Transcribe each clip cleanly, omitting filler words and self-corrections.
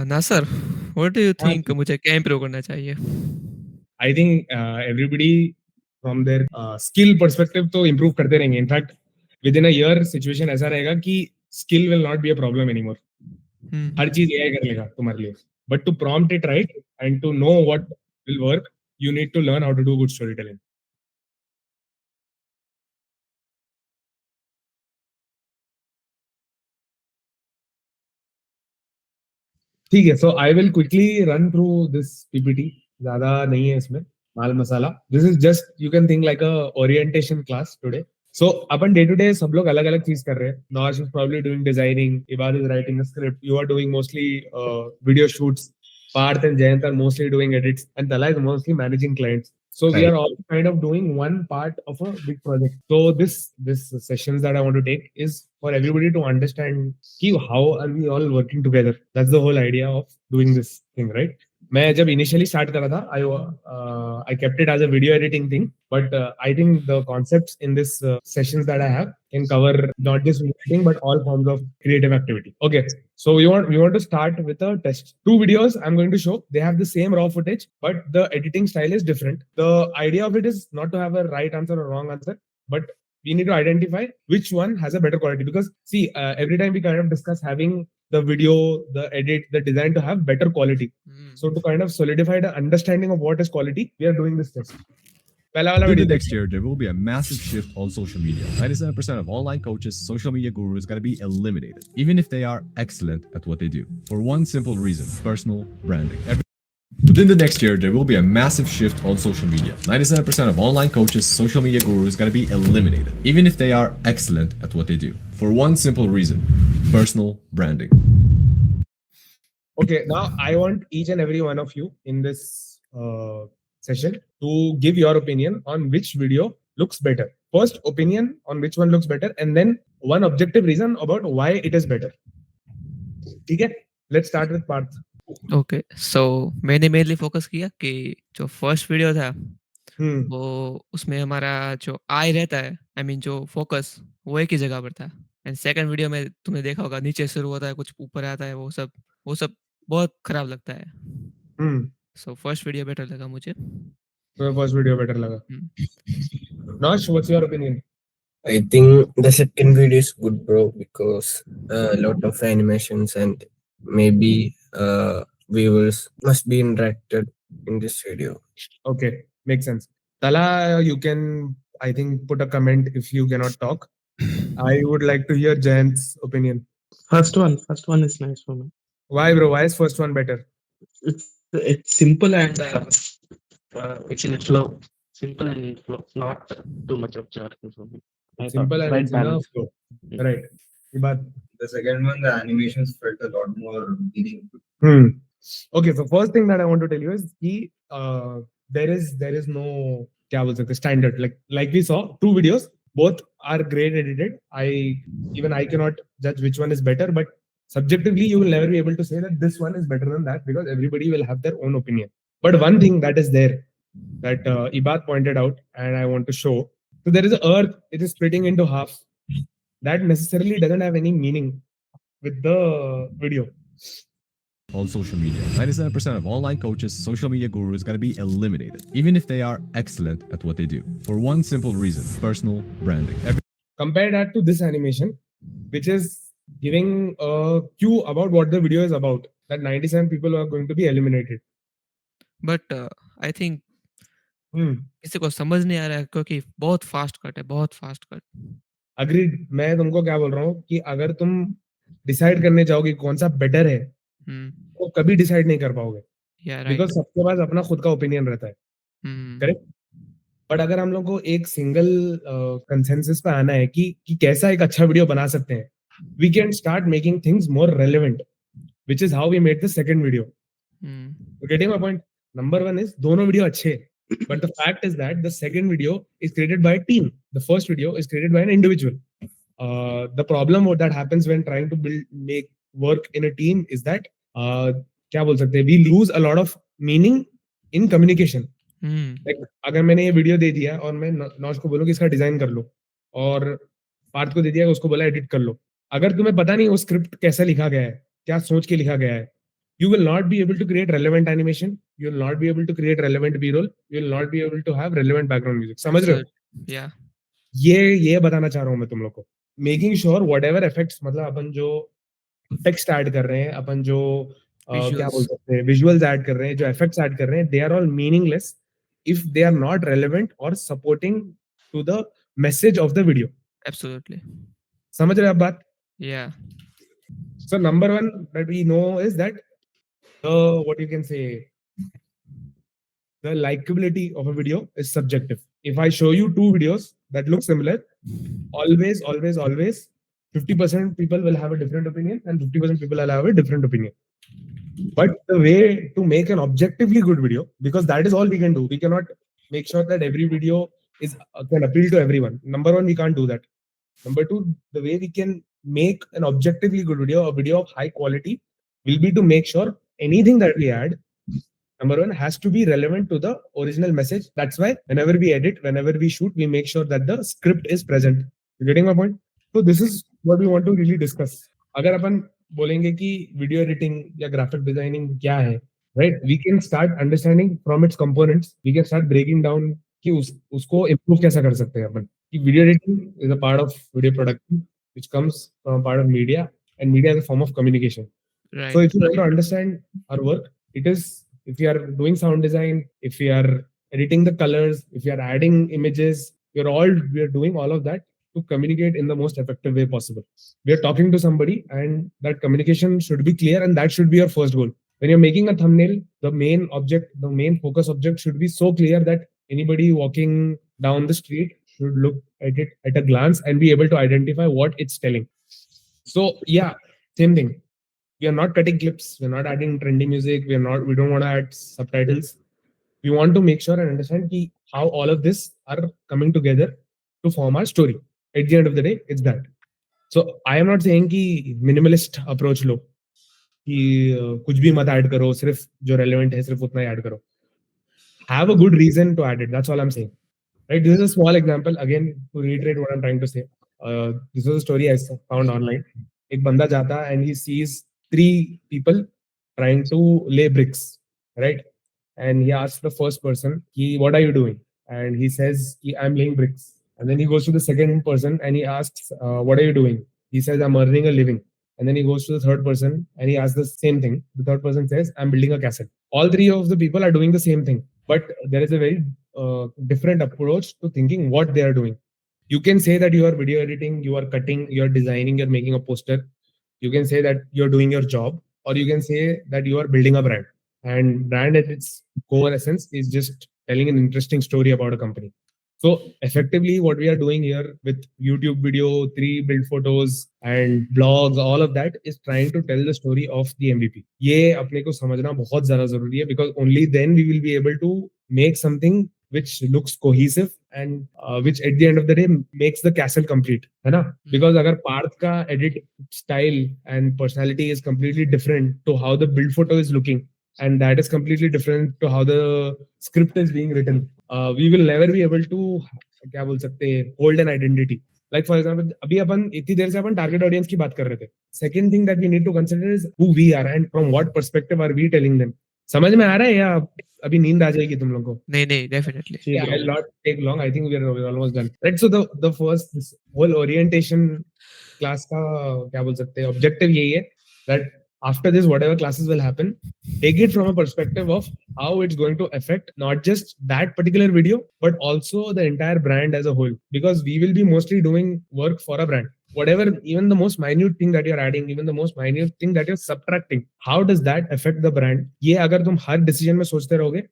ना sir, what do you हाँ, think मुझे क्या इम्प्रूव करना चाहिए? I think everybody from their skill perspective तो इम्प्रूव करते रहेंगे. In fact with in a year situation ऐसा रहेगा कि skill will not be a problem anymore. हर हुँ, चीज एआई कर लेगा तुम्हारे लिए. But to prompt it right and to know what will work, you need to learn how to do good story telling. ठीक है, सो I will quickly run through this PPT. ज्यादा नहीं है इसमें माल मसाला. This is just, you can think like a orientation class today. So अपन day to day सब लोग अलग अलग चीज कर रहे हैं. Nosh is probably doing designing, Ibad is writing a script, you are doing mostly video shoots, Parth and Jayant are mostly doing edits, and Tala is mostly managing clients. So we are all kind of doing one part of a big project. So this sessions that I want to take is for everybody to understand कि how are we all working together. That's the whole idea of doing this thing, right? मैं जब initially start करा था, I kept it as a video editing thing, but I think the concepts in this sessions that I have can cover not just editing but all forms of creative activity. Okay, so we want to start with a test. Two videos I'm going to show. They have the same raw footage, but the editing style is different. The idea of it is not to have a right answer or wrong answer, but we need to identify which one has a better quality. Because see, every time we kind of discuss having the video, the edit, the design to have better quality. So to kind of solidify the understanding of what is quality, we are doing this test. पहला वाला Within the video next year, there will be a massive shift on social media. 97% of online coaches, social media gurus, going to be eliminated, even if they are excellent at what they do. For one simple reason: personal branding. Within the next year, there will be a massive shift on social media. 97% of online coaches, social media gurus, going to be eliminated, even if they are excellent at what they do. For one simple reason: personal branding. Okay, now I want each and every one of you in this session to give your opinion on which video looks better. First, opinion on which one looks better, and then one objective reason about why it is better. ठीक है? Let's start with Parth. Okay, so मैंने mainly focus किया कि जो first video था, Hmm. वो उसमें हमारा जो आई रहता है, आई मीन जो फ़ोकस, वो एक ही जगह पर था। एंड सेकंड वीडियो में तुमने देखा होगा नीचे शुरू होता है, कुछ ऊपर आता है, वो सब बहुत खराब लगता है। Hmm. So first video better लगा मुझे। तो first video better लगा. हुँ, Nash, what's your opinion? I think the second video is good, bro, because a lot of animations and maybe viewers must be interacted in this video. Okay, makes sense. Tala, you can, I think, put a comment if you cannot talk. I would like to hear Jayant's opinion. First one is nice for me. Why, bro? Why is first one better? It's simple and it's in flow. Simple and in flow, not too much of jargon for me. I thought Simple and right it's in a balance. flow. Right. ये बात. The second one, the animations felt a lot more meaningful. Okay, so first thing that I want to tell you is कि there is no क्या बोल सकते standard. Like we saw two videos, both are great edited. I cannot judge which one is better, but subjectively you will never be able to say that this one is better than that, because everybody will have their own opinion. But one thing that is there that Ibad pointed out and I want to show. So there is a earth, it is splitting into half. That necessarily doesn't have any meaning with the video. On social media, 97% of online coaches, social media gurus, going to be eliminated, even if they are excellent at what they do. For one simple reason: personal branding. Compare that to this animation, which is giving a cue about what the video is about, that 97 people are going to be eliminated. But I think किसी को समझ नहीं आ रहा है क्योंकि बहुत fast cut है, बहुत फास्ट कट। Agreed. मैं तुमको क्या बोल रहा हूँ कि अगर तुम डिसाइड करने जाओगे कौन सा बेटर है, हुँ, तो कभी डिसाइड नहीं कर पाओगे, या बिकॉज राइट। सबके पास अपना खुद का ओपिनियन रहता है. हुँ, करेक्ट. बट अगर हम लोग को एक सिंगल कंसेंसस पे आना है कि कैसा एक अच्छा वीडियो बना सकते हैं, we can start making things more relevant, which is how we made the second video. Hmm, You're getting my point? Number one is दोनों वीडियो अच्छे हैं, but the fact is that the second video is created by a team. The first video is created by an individual. The problem that happens when trying to make work in a team is that क्या बोल सकते हैं, we lose a lot of meaning in communication. Hmm, Like, अगर मैंने ये video दे दिया और मैं नौश को बोलूँ कि इसका डिजाइन कर लो, और पार्थ को दे दिया, उसको बोला एडिट कर लो, अगर तुम्हें पता नहीं वो स्क्रिप्ट कैसा लिखा गया है, क्या सोच के लिखा गया है, you will not be able to create relevant animation, you will not be able to create relevant b-roll, you will not be able to have relevant background music. समझ रहे हो? Absolutely. Yeah. ये बताना चाह रहा हूँ मैं तुम लोग को. Making sure whatever effects, मतलब अपन जो टेक्स्ट ऐड कर रहे हैं, अपन जो क्या बोल Visuals. सकते हैं, विजुअल्स ऐड कर रहे हैं, जो इफेक्ट्स ऐड कर रहे हैं, they are all meaningless if they are not relevant or supporting to the message of the video. Absolutely. समझ रहे हो आप बात? Yeah. So number one that we know is that what you can say, the likability of a video is subjective. If I show you two videos that look similar, always 50% people will have a different opinion and 50% people will have a different opinion. But the way to make an objectively good video, because that is all we can do, we cannot make sure that every video is can appeal to everyone. Number one, we can't do that. Number two, the way we can make an objectively good video, a video of high quality, will be to make sure anything that we add, number one, has to be relevant to the original message. That's why whenever we edit, whenever we shoot, we make sure that the script is present. You getting my point? So this is what we want to really discuss. अगर अपन बोलेंगे कि video editing या graphic designing क्या है, right, we can start understanding from its components, we can start breaking down कि उसको improve कैसा कर सकते हैं अपन. कि video editing is a part of video production which comes from part of media, and media is a form of communication. Right. So if you want to understand our work, it is, if you are doing sound design, if you are editing the colors, if you are adding images, we are doing all of that to communicate in the most effective way possible. We are talking to somebody, and that communication should be clear, and that should be your first goal. When you're making a thumbnail, the main object, the main focus object should be so clear that anybody walking down the street should look at it at a glance and be able to identify what it's telling. So yeah, same thing. We are not cutting clips, we're not adding trendy music, we don't want to add subtitles. We want to make sure and understand how all of this are coming together to form our story. At the end of the day, it's that. So I am not saying कि minimalist approach लो, कि कुछ भी मत add करो, सिर्फ जो relevant है सिर्फ उतना ही ऐड करो. Have a good reason to add it. That's all I'm saying. Right? This is a small example. Again, to reiterate what I'm trying to say. This was a story I found online. एक बंदा जाता and he sees 3 people trying to lay bricks, right? And he asks the first person, "What are you doing?" And he says, "I'm laying bricks." And then he goes to the second person and he asks, "What are you doing?" He says, "I'm earning a living." And then he goes to the third person and he asks the same thing. The third person says, "I'm building a cassette." All 3 of the people are doing the same thing, but there is a very different approach to thinking what they are doing. You can say that you are video editing, you are cutting, you are designing, you're making a poster. You can say that you're doing your job, or you can say that you are building a brand. And brand at its core essence is just telling an interesting story about a company. So effectively, what we are doing here with YouTube video, 3 build photos and blogs, all of that is trying to tell the story of the MVP. ये अपने को समझना बहुत ज़्यादा ज़रूरी है, because only then we will be able to make something which looks cohesive and which at the end of the day makes the castle complete, है ना? Because अगर Parth का edit style and personality is completely different to how the build photo is looking, and that is completely different to how the script is being written, we will never be able to, क्या बोल सकते हैं, hold an identity. Like for example, अभी अपन इतनी देर से अपन target audience की बात कर रहे थे. Second thing that we need to consider is who we are and from what perspective are we telling them. समझ में आ रहा है या अभी नींद आ जाएगी तुम लोगों को? नहीं, definitely. Yeah, I'll not take long. I think we're almost done. Right. So the first, this whole orientation class का क्या बोल सकते हैं, objective यही है that after this, whatever classes will happen, take it from a perspective of how it's going to affect not just that particular video, but also the entire brand as a whole. Because we will be mostly doing work for a brand. Whatever, even the most minute thing that you're adding, even the most minute thing that you're subtracting, how does that affect the brand? ये अगर तुम हर decision में सोचते रहोगे,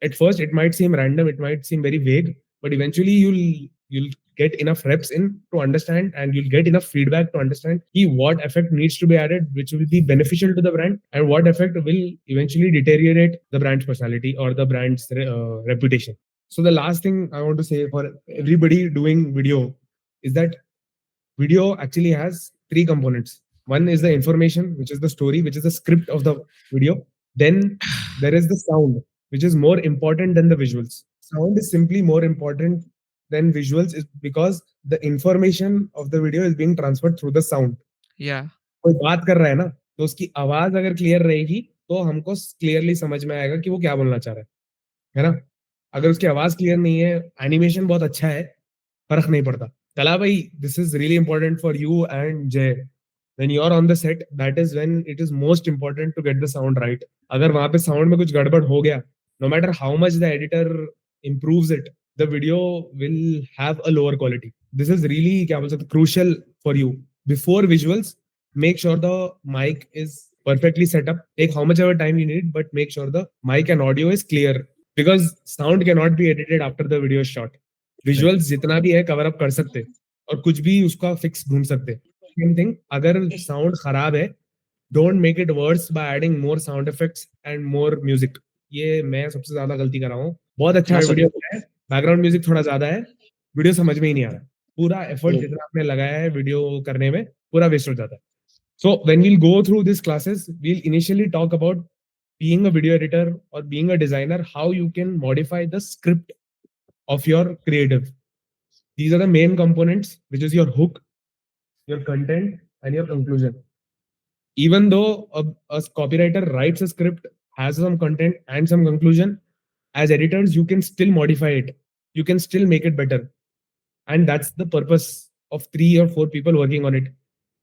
at first it might seem random, it might seem very vague, but eventually you'll get enough reps in to understand, and you'll get enough feedback to understand what effect needs to be added, which will be beneficial to the brand, and what effect will eventually deteriorate the brand's personality or the brand's reputation. So the last thing I want to say for everybody doing video is that video actually has 3 components. One is the information, which is the story, which is the script of the video. Then there is the sound, which is more important than the visuals. Sound is simply more important than visuals is because the information of the video is being transferred through the sound. Yeah. कोई बात कर रहा है ना, तो उसकी आवाज अगर क्लियर रहेगी तो हमको क्लियरली समझ में आएगा कि वो क्या बोलना चाह रहा है ना? अगर उसकी आवाज क्लियर नहीं है, एनिमेशन बहुत अच्छा है, फर्क नहीं पड़ता। कला भाई, this is really important for you and जय। when you are on the set, that is when it is most important to get the sound right. अगर वहां पे साउंड में कुछ गड़बड़ हो गया, no matter how much the editor improves it, the video will have a lower quality. This is really क्या बोल सकते crucial for you. Before visuals, make sure the mic is perfectly set up. Take how much ever time you need, but make sure the mic and audio is clear, because sound cannot be edited after the video is shot. Visuals जितना भी है cover up कर सकते, और कुछ भी उसका fix ढूंढ सकते। Same thing, अगर साउंड खराब है, don't make it worse by adding more sound effects and more music. ये मैं सबसे ज्यादा गलती कर रहा हूँ। बहुत अच्छा हाँ सर। वीडियो है, बैकग्राउंड म्यूजिक थोड़ा ज्यादा है, वीडियो समझ में ही नहीं आ रहा। पूरा एफर्ट जितना आपने लगाया है वीडियो करने में, पूरा वेस्ट हो जाता है। So when we'll go through this classes, we'll initially talk about being a video editor or being a designer, how you can modify the script of your creative. These are the main components, which is your hook, your content, and your conclusion. Even though a copywriter writes a script, has some content and some conclusion, as editors, you can still modify it. You can still make it better. And that's the purpose of 3 or 4 people working on it.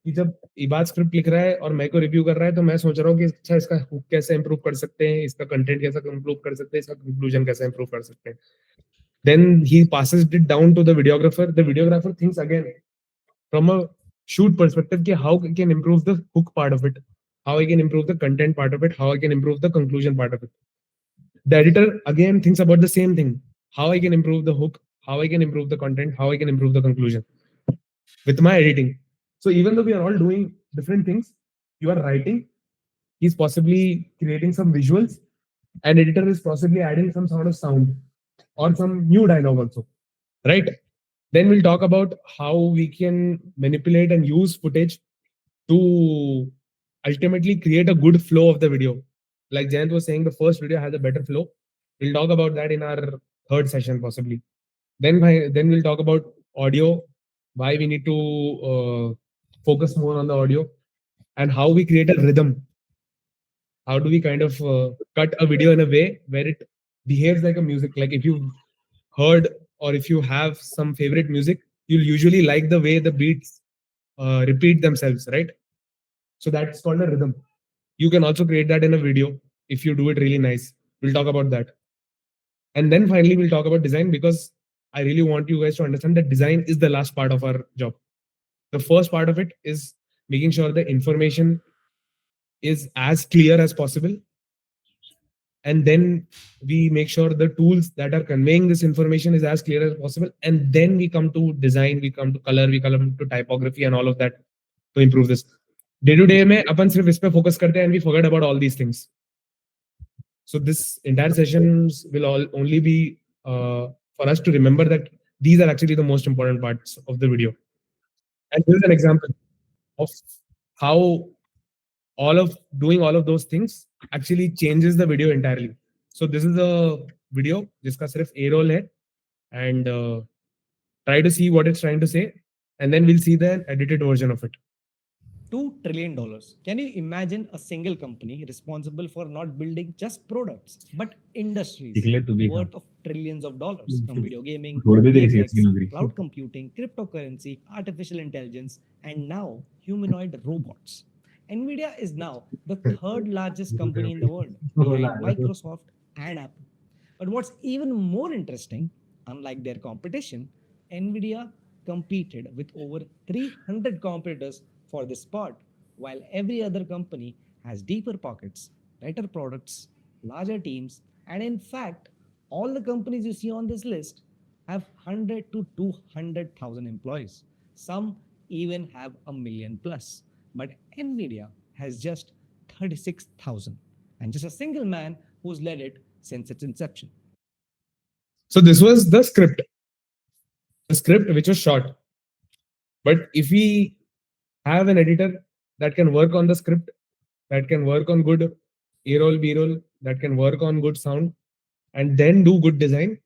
कि जब इबाद script लिख रहा है और मैं को review कर रहा है, तो मैं सोच रहा हूँ कि अच्छा इसका हुक कैसे इंप्रूव कर सकते हैं, इसका कंटेंट कैसा इंप्रूव कर सकते हैं, इसका कंक्लूजन कैसे इंप्रूव कर सकते हैं. Then he passes it down to the videographer. The videographer thinks again from a shoot perspective कि how I can improve the hook part of it, how I can improve the content part of it, how I can improve the conclusion part of it. The editor again thinks about the same thing, how I can improve the hook, how I can improve the content, how I can improve the conclusion with my editing. So even though we are all doing different things, you are writing, he's possibly creating some visuals, and editor is possibly adding some sort of sound or some new dialogue also, right? Then we'll talk about how we can manipulate and use footage to ultimately create a good flow of the video. Like Jayant was saying, the first video has a better flow. We'll talk about that in our third session possibly. Then we'll talk about audio, why we need to focus more on the audio, and how we create a rhythm. How do we kind of cut a video in a way where it behaves like a music? Like if you heard or if you have some favorite music, you'll usually like the way the beats repeat themselves, right? So that's called a rhythm. You can also create that in a video if you do it really nice. We'll talk about that. And then finally, we'll talk about design, because I really want you guys to understand that design is the last part of our job. The first part of it is making sure the information is as clear as possible. And then we make sure the tools that are conveying this information is as clear as possible. And then we come to design, we come to color, we come to typography and all of that to improve this. Day to day में अपन सिर्फ इस पे focus करते हैं and we forget about all these things. So this entire sessions will all only be for us to remember that these are actually the most important parts of the video. And here's an example of how doing all of those things actually changes the video entirely. So this is a video जिसका सिर्फ A roll है, and try to see what it's trying to say, and then we'll see the edited version of it. $2 trillion. Can you imagine a single company responsible for not building just products, but industries worth of trillions of dollars, from video gaming, VFX, cloud computing, cryptocurrency, artificial intelligence, and now humanoid robots? NVIDIA is now the third largest company in the world, behind Microsoft and Apple. But what's even more interesting, unlike their competition, NVIDIA competed with over 300 competitors for this spot, while every other company has deeper pockets, better products, larger teams, and in fact, all the companies you see on this list have 100 to 200,000 employees. Some even have a million plus. But NVIDIA has just 36,000, and just a single man who's led it since its inception. So this was the script which was short. But if we have an editor that can work on the script, that can work on good A-roll, B-roll, that can work on good sound, and then do good design,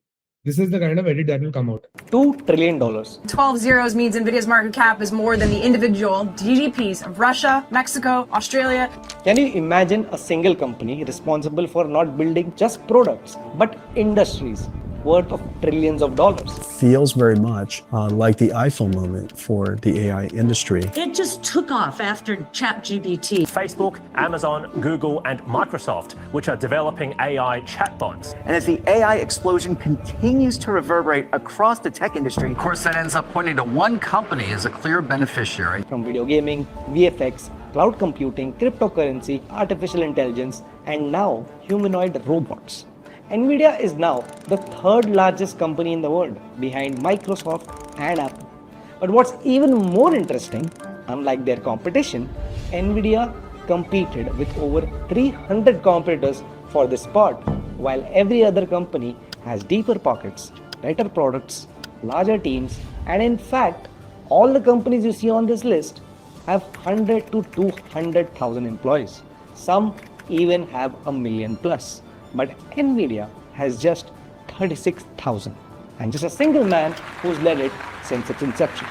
this is the kind of edit that will come out. $2 trillion. 12 zeros means Nvidia's market cap is more than the individual GDPs of Russia, Mexico, Australia. Can you imagine a single company responsible for not building just products, but industries worth of trillions of dollars? Feels very much like the iPhone moment for the AI industry. It just took off after ChatGPT. Facebook, Amazon, Google, and Microsoft, which are developing AI chatbots. And as the AI explosion continues to reverberate across the tech industry, of course, that ends up pointing to one company as a clear beneficiary. From video gaming, VFX, cloud computing, cryptocurrency, artificial intelligence, and now humanoid robots. Nvidia is now the third largest company in the world, behind Microsoft and Apple. But what's even more interesting, unlike their competition, Nvidia competed with over 300 competitors for this spot, while every other company has deeper pockets, better products, larger teams, and in fact, all the companies you see on this list have 100 to 200,000 employees. Some even have a million plus. But Nvidia has just 36,000, and just a single man who's led it since its inception.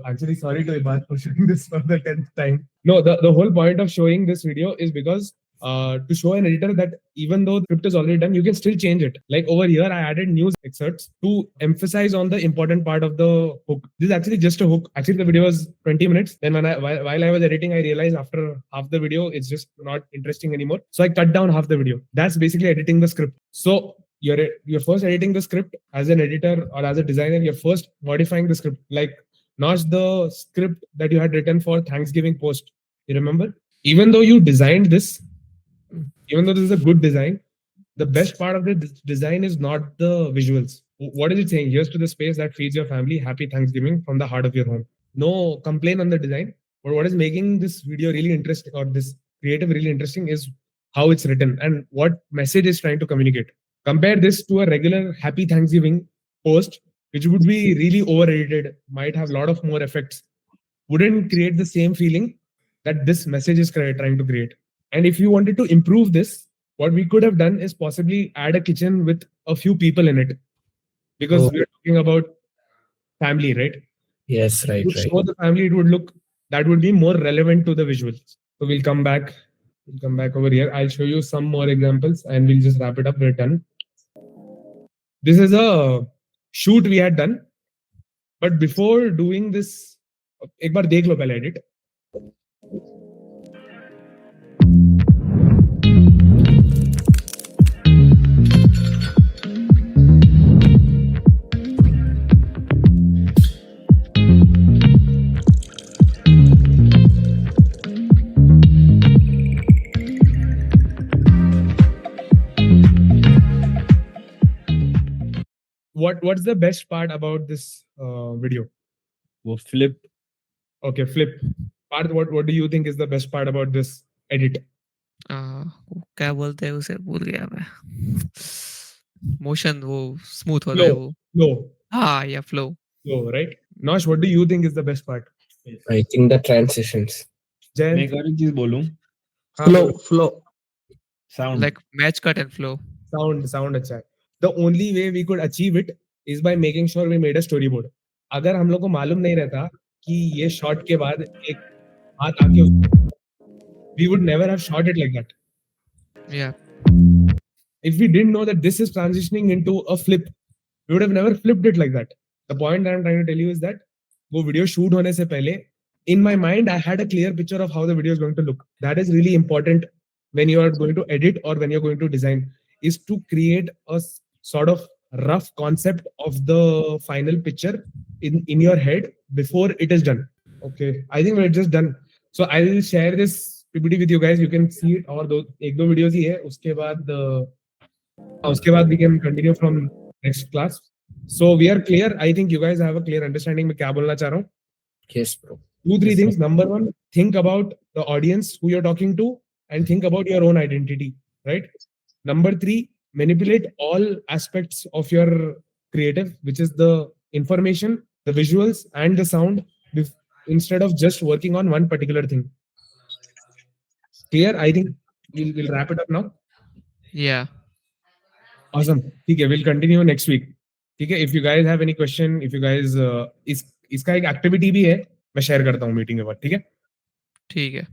Actually, sorry to Iman for showing this for the 10th time. No, the whole point of showing this video is because to show an editor that even though the script is already done, you can still change it. Like over here, I added news excerpts to emphasize on the important part of the hook. This is actually just a hook. Actually, the video was 20 minutes. Then while I was editing, I realized after half the video, it's just not interesting anymore. So I cut down half the video. That's basically editing the script. So you're first editing the script as an editor or as a designer. You're first modifying the script. Like not the script that you had written for Thanksgiving post. You remember? Even though you designed this, even though this is a good design, the best part of the design is not the visuals. What is it saying? Here's to the space that feeds your family. Happy Thanksgiving from the heart of your home. No complaint on the design. But what is making this video really interesting, or this creative really interesting, is how it's written and what message is trying to communicate. Compare this to a regular Happy Thanksgiving post, which would be really over-edited, might have a lot of more effects, wouldn't create the same feeling that this message is trying to create. And if you wanted to improve this, what we could have done is possibly add a kitchen with a few people in it. Because we're talking about family, right? Yes, right. To show the family, it would look, that would be more relevant to the visuals. So we'll come back over here. I'll show you some more examples and we'll just wrap it up. We're done. This is a shoot we had done. But before doing this, एक बार देख लो पहले edit. What's the best part about this video? Well, flip. Okay, flip. Part, what do you think is the best part about this edit? क्या बोलते हैं उसे, भूल गया मैं. Motion वो smooth होता है वो. Flow. Yeah, flow. Flow, right? Nosh, what do you think is the best part? I think the transitions. Jayan? मैं एक और चीज बोलूं. Flow. Sound. Like match cut and flow. Sound अच्छा है. The only way we could achieve it is by making sure we made a storyboard. अगर हम लोग को मालूम नहीं रहता कि ये shot के बाद एक हाथ आके, we would never have shot it like that. Yeah. If we didn't know that this is transitioning into a flip, we would have never flipped it like that. The point that I'm trying to tell you is that वो video shoot होने से पहले, in my mind, I had a clear picture of how the video is going to look. That is really important when you are going to edit or when you're going to design, is to create a sort of rough concept of the final picture in your head before it is done. Okay, I think we're just done. So I will share this PPT with you guys. You can see it. और एक दो videos ही है. उसके बाद we can continue from next class. So we are clear. I think you guys have a clear understanding मैं क्या बोलना चाह रहा हूँ. Yes, bro. 2-3 things. Number one, think about the audience who you're talking to and think about your own identity, right? Number 3, manipulate all aspects of your creative, which is the information, the visuals, and the sound, instead of just working on one particular thing. Clear? I think we'll wrap it up now. Yeah. Awesome. ठीक है, we'll continue next week. ठीक है, if you guys have any question, if you guys इसका एक activity भी है, मैं share करता हूँ मीटिंग के बाद, ठीक है? ठीक है.